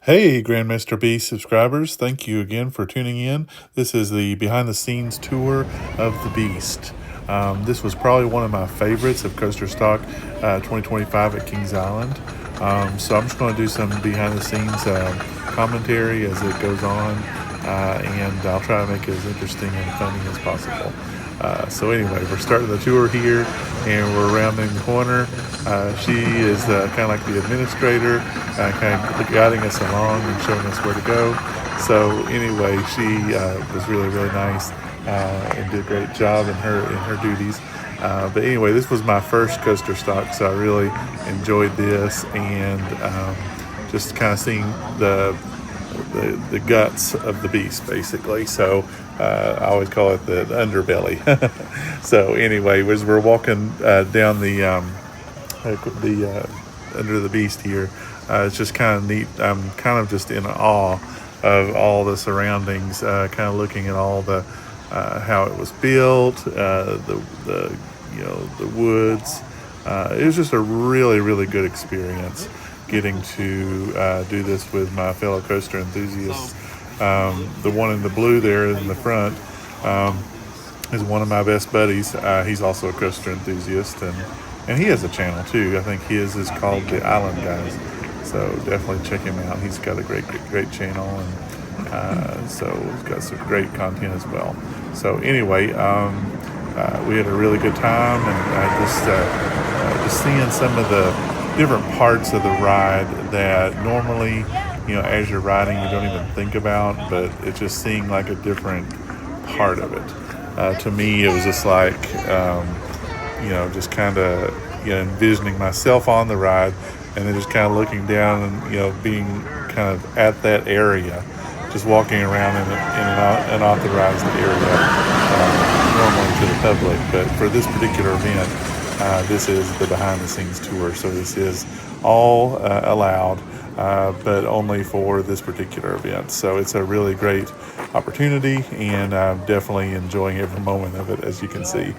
Hey, Grandmaster Beast subscribers, thank you again for tuning in. This is the behind the scenes tour of the Beast. This was probably one of my favorites of Coasterstock 2025 at Kings Island. So I'm just going to do some behind the scenes commentary as it goes on, and I'll try to make it as interesting and funny as possible. So anyway, we're starting the tour here, and we're rounding the corner. She is kind of like the administrator, kind of guiding us along and showing us where to go. So anyway, she was really nice and did a great job in her duties. But anyway, this was my first Coasterstock, so I really enjoyed this, and just kind of seeing the guts of the beast, basically. So I always call it the underbelly. So anyway, as we're walking down the under the beast here, it's just kind of neat. I'm kind of just in awe of all the surroundings, kind of looking at all the how it was built, the the woods. It was just a really good experience getting to do this with my fellow coaster enthusiasts. The one in the blue there in the front is one of my best buddies. He's also a coaster enthusiast, and he has a channel too. I think his is called the Island Guys. So definitely check him out. He's got a great channel, and so he's got some great content as well. So anyway, we had a really good time, and just seeing some of the different parts of the ride that normally, as you're riding, you don't even think about, but it's just seeing like a different part of it. To me, it was just like, just kind of, envisioning myself on the ride, and then just kind of looking down and, being kind of at that area, just walking around in an unauthorized area, normally to the public. But for this particular event, this is the behind the scenes tour, so this is all allowed, but only for this particular event. So it's a really great opportunity, and I'm definitely enjoying every moment of it, as you can see.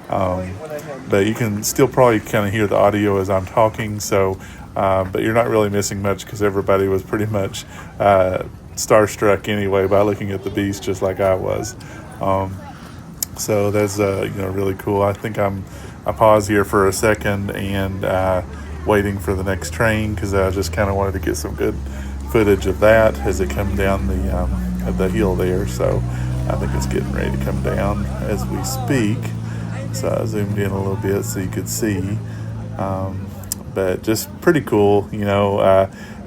But you can still probably kind of hear the audio as I'm talking, so but you're not really missing much because everybody was pretty much starstruck anyway by looking at the beast, just like I was. So that's really cool. I think I pause here for a second and waiting for the next train, because I just kind of wanted to get some good footage of that as it come down the hill there. So I think it's getting ready to come down as we speak. So I zoomed in a little bit so you could see, but just pretty cool,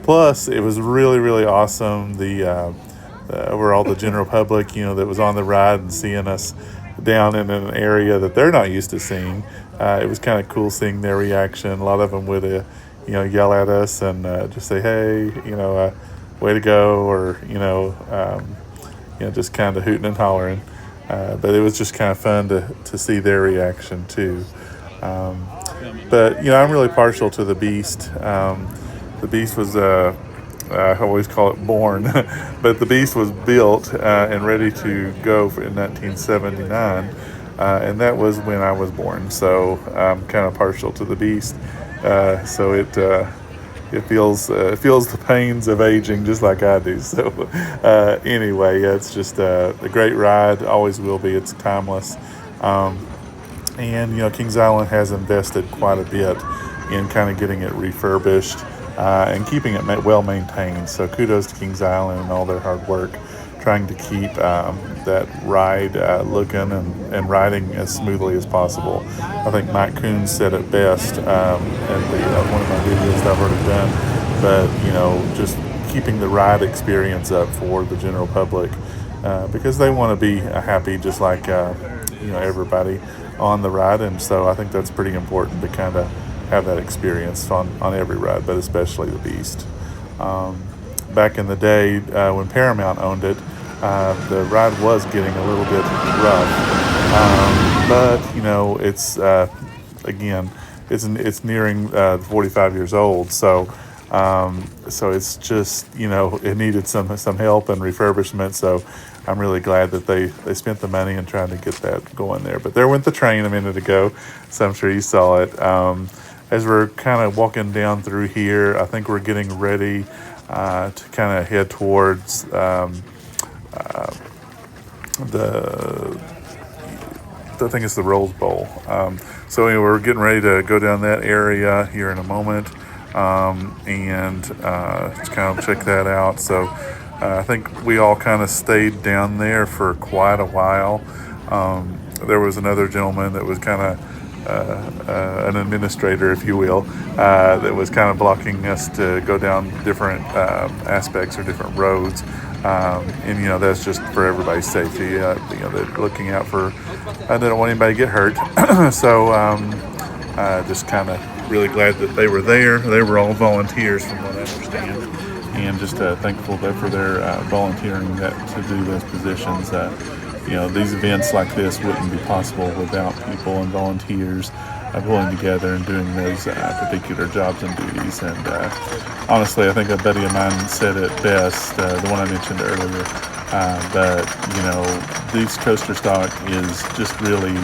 plus it was really awesome, the overall the general public, that was on the ride and seeing us down in an area that they're not used to seeing. It was kind of cool seeing their reaction. A lot of them would yell at us and just say, hey, way to go, or just kind of hooting and hollering. But it was just kind of fun to see their reaction too. But I'm really partial to the beast. The beast was I always call it born, but the beast was built and ready to go in 1979, and that was when I was born. So I'm kind of partial to the beast. So it feels the pains of aging just like I do. So anyway, it's just a great ride. Always will be. It's timeless. And Kings Island has invested quite a bit in kind of getting it refurbished and keeping it well maintained. So kudos to Kings Island and all their hard work trying to keep that ride looking and riding as smoothly as possible. I think Mike Coons said it best in one of my videos that I've already done. But just keeping the ride experience up for the general public, because they want to be happy just like everybody on the ride, and so I think that's pretty important to kind of have that experience on every ride, but especially the Beast. Back in the day when Paramount owned it, the ride was getting a little bit rough, but it's again, it's nearing 45 years old, so it's just it needed some help and refurbishment. So I'm really glad that they spent the money and trying to get that going there. But there went the train a minute ago, so I'm sure you saw it. As we're kind of walking down through here, I think we're getting ready to kind of head towards the I think it's the Rose Bowl. So anyway, we're getting ready to go down that area here in a moment, and just kind of check that out. So I think we all kind of stayed down there for quite a while. There was another gentleman that was kind of an administrator, if you will, that was kind of blocking us to go down different aspects or different roads. And that's just for everybody's safety. They're looking out for. They don't want anybody to get hurt. So just kind of really glad that they were there. They were all volunteers, from what I understand, and just thankful for their volunteering to do those positions. These events like this wouldn't be possible without people and volunteers pulling together and doing those particular jobs and duties. And honestly, I think a buddy of mine said it best, the one I mentioned earlier. But these Coasterstock is just really,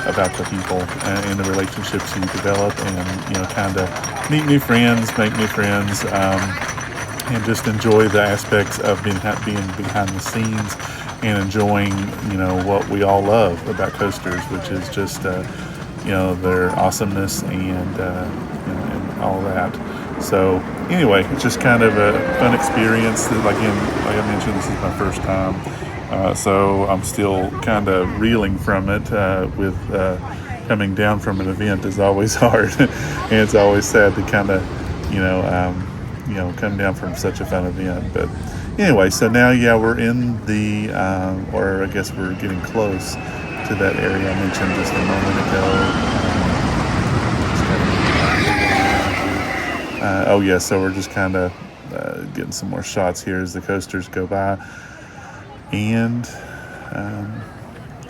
about the people and the relationships you develop, and kind of meet new friends, make new friends, and just enjoy the aspects of being behind the scenes and enjoying, what we all love about coasters, which is just, their awesomeness and all that. So anyway, it's just kind of a fun experience. Like I mentioned, this is my first time, so I'm still kind of reeling from it. With coming down from an event is always hard, and it's always sad to kind of, come down from such a fun event. But anyway, so now, we're in the, or I guess we're getting close to that area I mentioned just a moment ago. So we're just kind of getting some more shots here as the coasters go by. And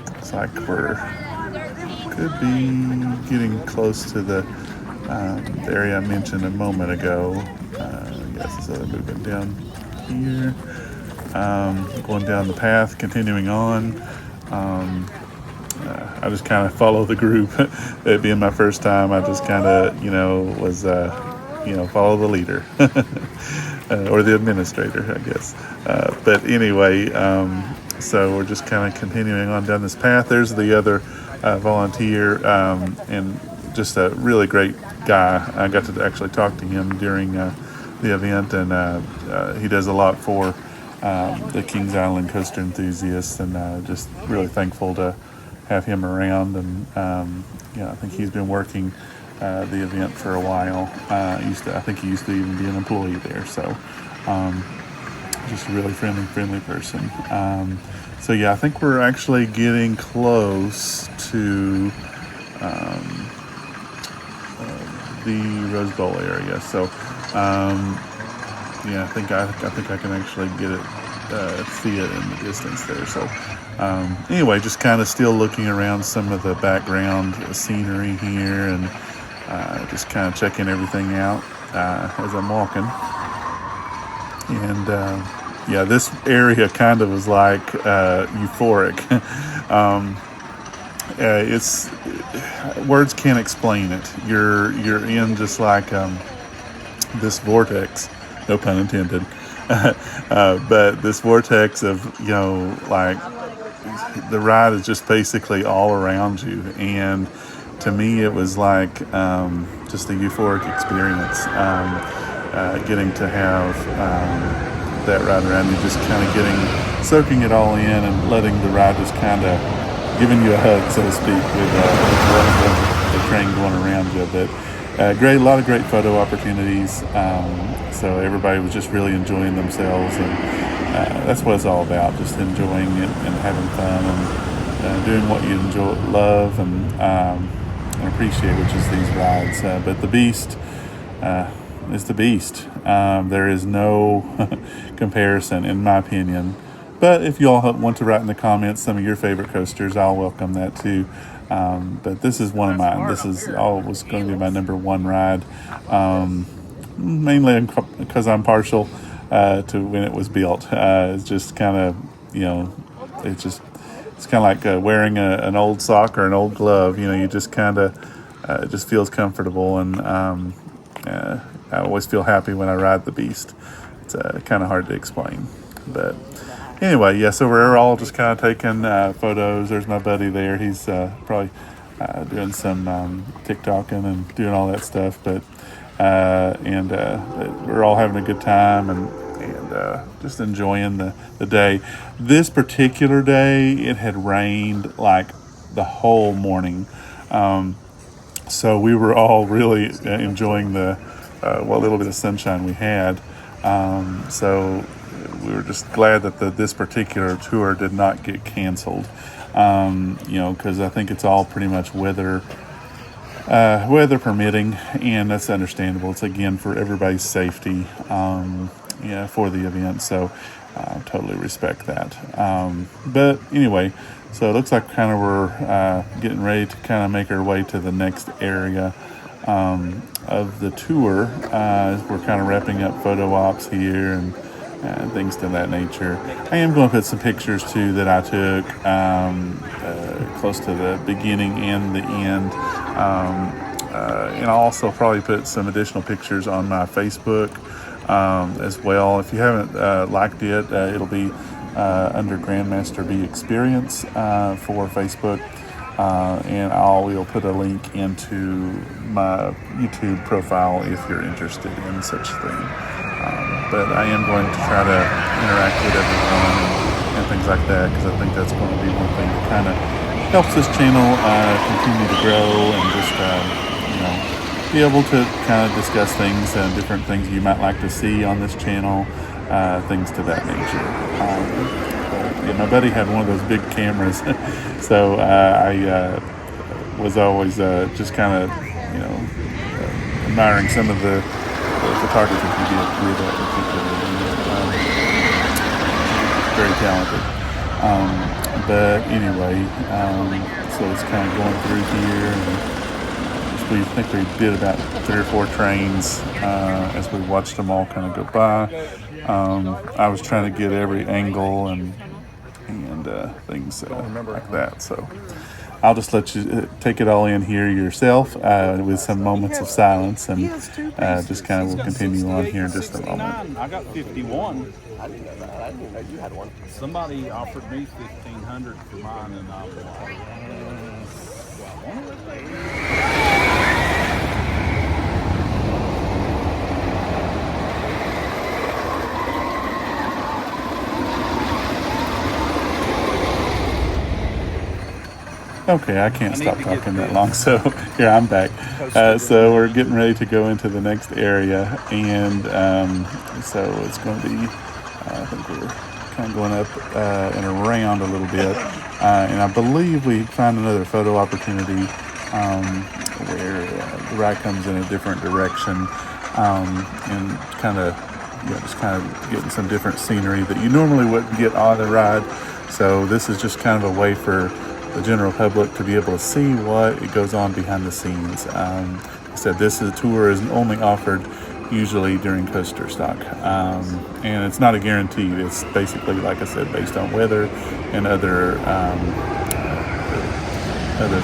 looks like could be getting close to the area I mentioned a moment ago. So they're moving down here, going down the path, continuing on. I just kind of follow the group. It being my first time, I just kind of, was, follow the leader or the administrator, I guess. But anyway, so we're just kind of continuing on down this path. There's the other volunteer, and just a really great guy. I got to actually talk to him during the event, and he does a lot for the Kings Island coaster enthusiasts, and just really thankful to have him around. And I think he's been working the event for a while. I think he used to even be an employee there. So just a really friendly person. So I think we're actually getting close to the Rose Bowl area. So I think I can actually get it, see it in the distance there. So anyway, just kind of still looking around some of the background scenery here, and just kind of checking everything out as I'm walking. And this area kind of was like euphoric. It's words can't explain it. You're in just like this vortex, no pun intended, but this vortex of like the ride is just basically all around you. And to me, it was like just a euphoric experience, getting to have that ride around you, just kind of soaking it all in, and letting the ride just kind of giving you a hug, so to speak, with the train going around you. But a lot of great photo opportunities. So everybody was just really enjoying themselves, and that's what it's all about, just enjoying it and having fun, and doing what you love, and appreciate, which is these rides. But the Beast is the Beast. There is no comparison, in my opinion. But if you all want to write in the comments some of your favorite coasters, I'll welcome that too. But this is one of mine. This is was going to be my number one ride, mainly because I'm partial to when it was built. It's just kind of, it's kind of like wearing an old sock or an old glove. You just kind of, it just feels comfortable, and I always feel happy when I ride the beast. It's kind of hard to explain, but anyway, yeah. So we're all just kind of taking photos. There's my buddy there. He's probably doing some TikToking and doing all that stuff, but we're all having a good time and just enjoying the day. This particular day, it had rained like the whole morning. So we were all really enjoying the what little bit of sunshine we had. So we were just glad that this particular tour did not get canceled. Because I think it's all pretty much weather permitting, and that's understandable. It's again for everybody's safety, for the event. So totally respect that. But anyway, so it looks like kind of we're getting ready to kind of make our way to the next area of the tour. We're kind of wrapping up photo ops here and things to that nature. I am going to put some pictures too that I took close to the beginning and the end. And I'll also probably put some additional pictures on my Facebook as well. If you haven't liked it, it'll be under Grandmaster B Experience for Facebook. And we'll put a link into my YouTube profile if you're interested in such thing. But I am going to try to interact with everyone and things like that, because I think that's going to be one thing that kind of helps this channel continue to grow and just be able to kind of discuss things and different things you might like to see on this channel, things to that nature. My buddy had one of those big cameras, so I was always just kind of admiring some of the photography he did with that particularly. Very talented. But anyway, so it's kind of going through here, and we think we did about 3 or 4 trains as we watched them all kind of go by. I was trying to get every angle and things like that. So I'll just let you take it all in here yourself with some moments of silence, and just kind of will continue on here in just a moment. I got 51. I didn't know that. I didn't know you had one. Somebody offered me 1,500 for mine, and I was like, Okay, I can't stop talking that long, so here I'm back. So we're getting ready to go into the next area, and so it's going to be, I think we're kind of going up and around a little bit, and I believe we find another photo opportunity where the ride comes in a different direction, and kind of, just kind of getting some different scenery that you normally wouldn't get on the ride. So this is just kind of a way for the general public to be able to see what it goes on behind the scenes. Like I said, this tour is only offered usually during Coasterstock, and it's not a guarantee. It's basically, like I said, based on weather and other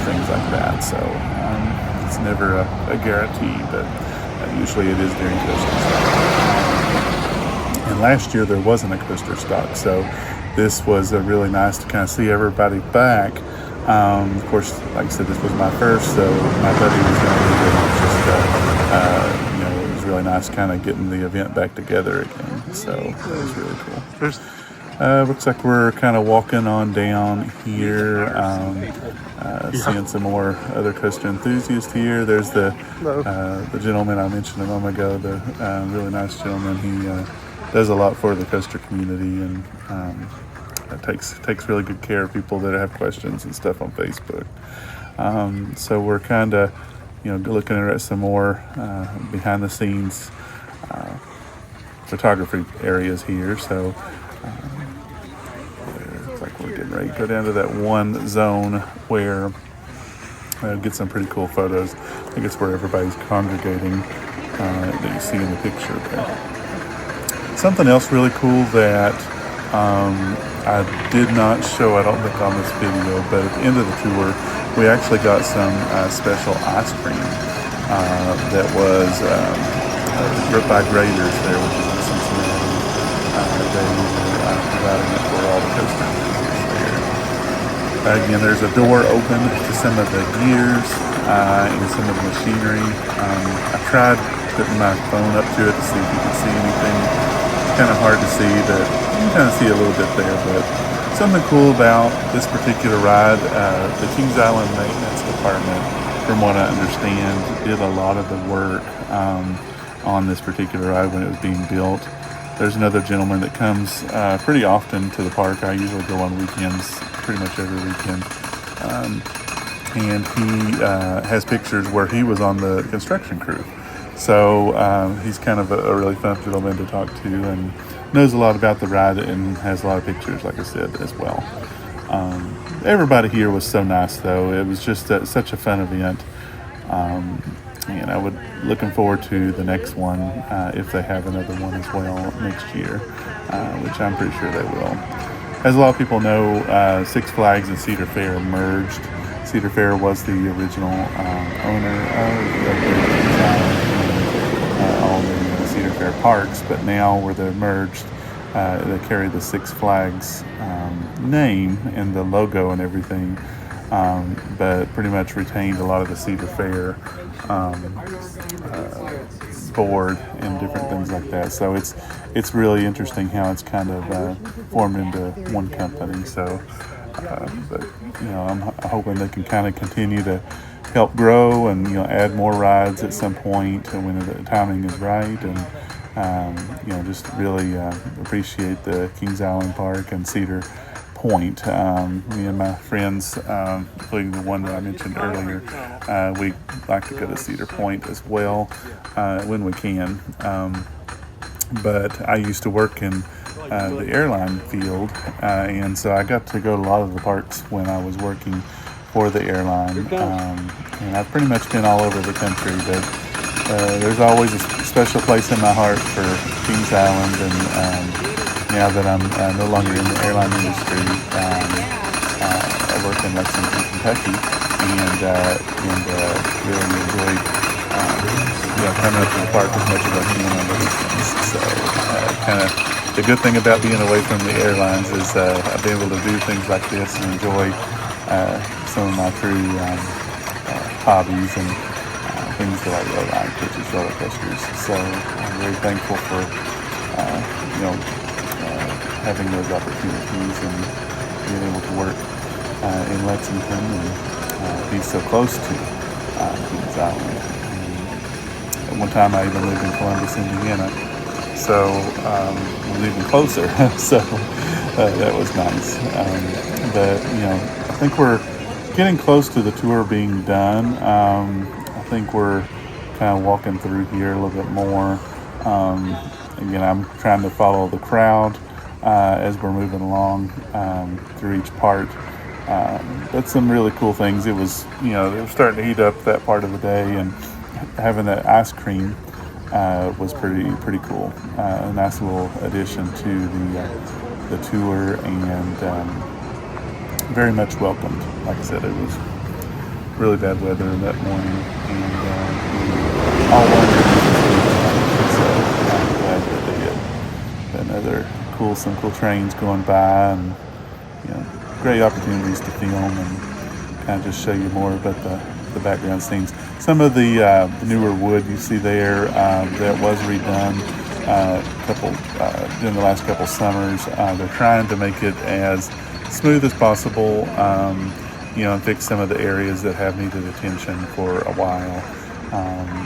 things like that. So it's never a guarantee, but usually it is during Coasterstock. And last year there wasn't a Coasterstock, so this was really nice to kind of see everybody back. Of course, like I said, this was my first, so my buddy was going to be there. It was really nice kind of getting the event back together again. So that was really cool. Looks like we're kind of walking on down here, seeing some more other coaster enthusiasts here. There's the gentleman I mentioned a moment ago, the really nice gentleman. He does a lot for the coaster community, and takes really good care of people that have questions and stuff on Facebook. So we're kind of, looking at some more behind the scenes photography areas here. So it's like we're getting ready to go down to that one zone where get some pretty cool photos. I think it's where everybody's congregating that you see in the picture there. Something else really cool that I did not show, I don't think, on this video, but at the end of the tour, we actually got some special ice cream that was by Graders there, which is in Cincinnati. They are providing it for all the coaster crews there. Again, there's a door open to some of the gears and some of the machinery. I tried putting my phone up to it to see if you could see anything. Kind of hard to see, but you can kind of see a little bit there. But something cool about this particular ride, the Kings Island Maintenance Department, from what I understand, did a lot of the work on this particular ride when it was being built. There's another gentleman that comes pretty often to the park. I usually go on weekends, pretty much every weekend. And he has pictures where he was on the construction crew. So he's kind of a really fun gentleman to talk to and knows a lot about the ride and has a lot of pictures, like I said, as well. Everybody here was so nice, though. It was just such a fun event. And I would looking forward to the next one if they have another one as well next year, which I'm pretty sure they will. As a lot of people know, Six Flags and Cedar Fair merged. Cedar Fair was the original owner of all the Cedar Fair parks, but now where they're merged, they carry the Six Flags name and the logo and everything, but pretty much retained a lot of the Cedar Fair board and different things like that. So it's really interesting how it's kind of formed into one company. So, but I'm hoping they can kind of continue to help grow and add more rides at some point when the timing is right, and just really appreciate the Kings Island Park and Cedar Point. Me and my friends, including the one that I mentioned earlier, we like to go to Cedar Point as well when we can. But I used to work in the airline field, and so I got to go to a lot of the parks when I was working for the airline. And I've pretty much been all over the country, but there's always a special place in my heart for Kings Island, and now that I'm no longer in the airline industry, I work in Lexington, Kentucky, and really enjoy coming up to the park as much as I can on the weekends. So kind of the good thing about being away from the airlines is I've been able to do things like this and enjoy some of my true hobbies and things that I really like, which is roller coasters. So I'm very thankful for having those opportunities and being able to work in Lexington and be so close to Kings Island. At one time I even lived in Columbus, Indiana, so was even closer. So that was nice. But I think we're getting close to the tour being done. I think we're kind of walking through here a little bit more. Again, I'm trying to follow the crowd as we're moving along through each part. But some really cool things. It was, they were starting to heat up that part of the day, and having that ice cream was pretty cool. A nice little addition to the tour, and very much welcomed. Like I said, it was really bad weather that morning, and all wondered, so I'm glad that they did. Some cool trains going by, and great opportunities to film and kind of just show you more about the background scenes. Some of the newer wood you see there that was redone in the last couple summers. They're trying to make it as smooth as possible, and fix some of the areas that have needed attention for a while.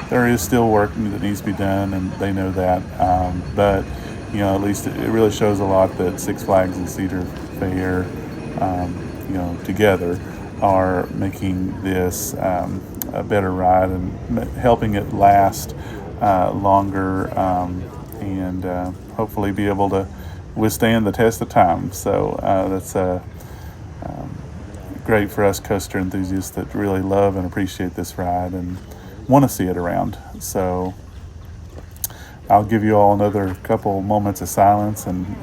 There is still work that needs to be done, and they know that, but at least it really shows a lot that Six Flags and Cedar Fair, together are making this a better ride and helping it last longer, and hopefully be able to withstand the test of time. So that's great for us coaster enthusiasts that really love and appreciate this ride and want to see it around. So I'll give you all another couple moments of silence, and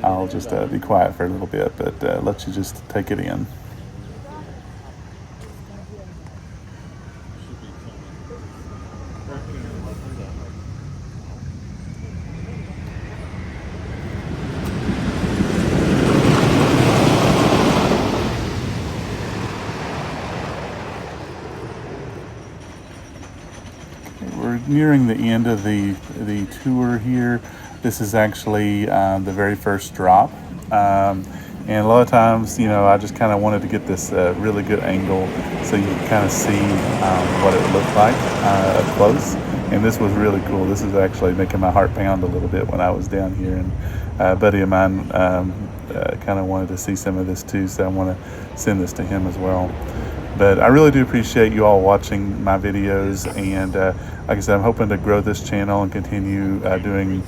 I'll just be quiet for a little bit, but let you just take it in. nearing the end of the tour here. This is actually the very first drop. And a lot of times, you know, I just kind of wanted to get this really good angle so you can kind of see what it looked like up close. And this was really cool. This is actually making my heart pound a little bit when I was down here. And a buddy of mine kind of wanted to see some of this too, so I want to send this to him as well. But I really do appreciate you all watching my videos, and like I said, I'm hoping to grow this channel and continue doing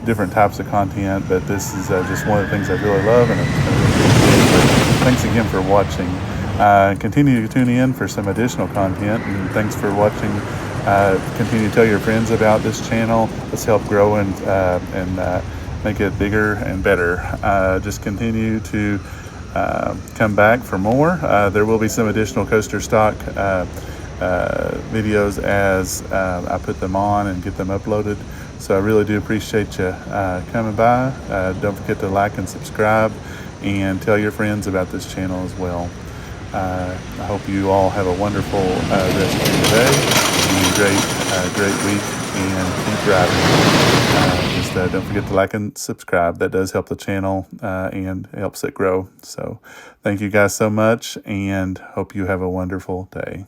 different types of content, but this is just one of the things I really love, and I really appreciate it. Thanks again for watching. Continue to tune in for some additional content, and thanks for watching. Continue to tell your friends about this channel. Let's help grow and make it bigger and better. Just continue to come back for more. There will be some additional Coasterstock videos as I put them on and get them uploaded. So I really do appreciate you coming by. Don't forget to like and subscribe, and tell your friends about this channel as well. I hope you all have a wonderful rest of your day, and a great week, and keep driving. Just don't forget to like and subscribe. That does help the channel and helps it grow. So thank you guys so much, and hope you have a wonderful day.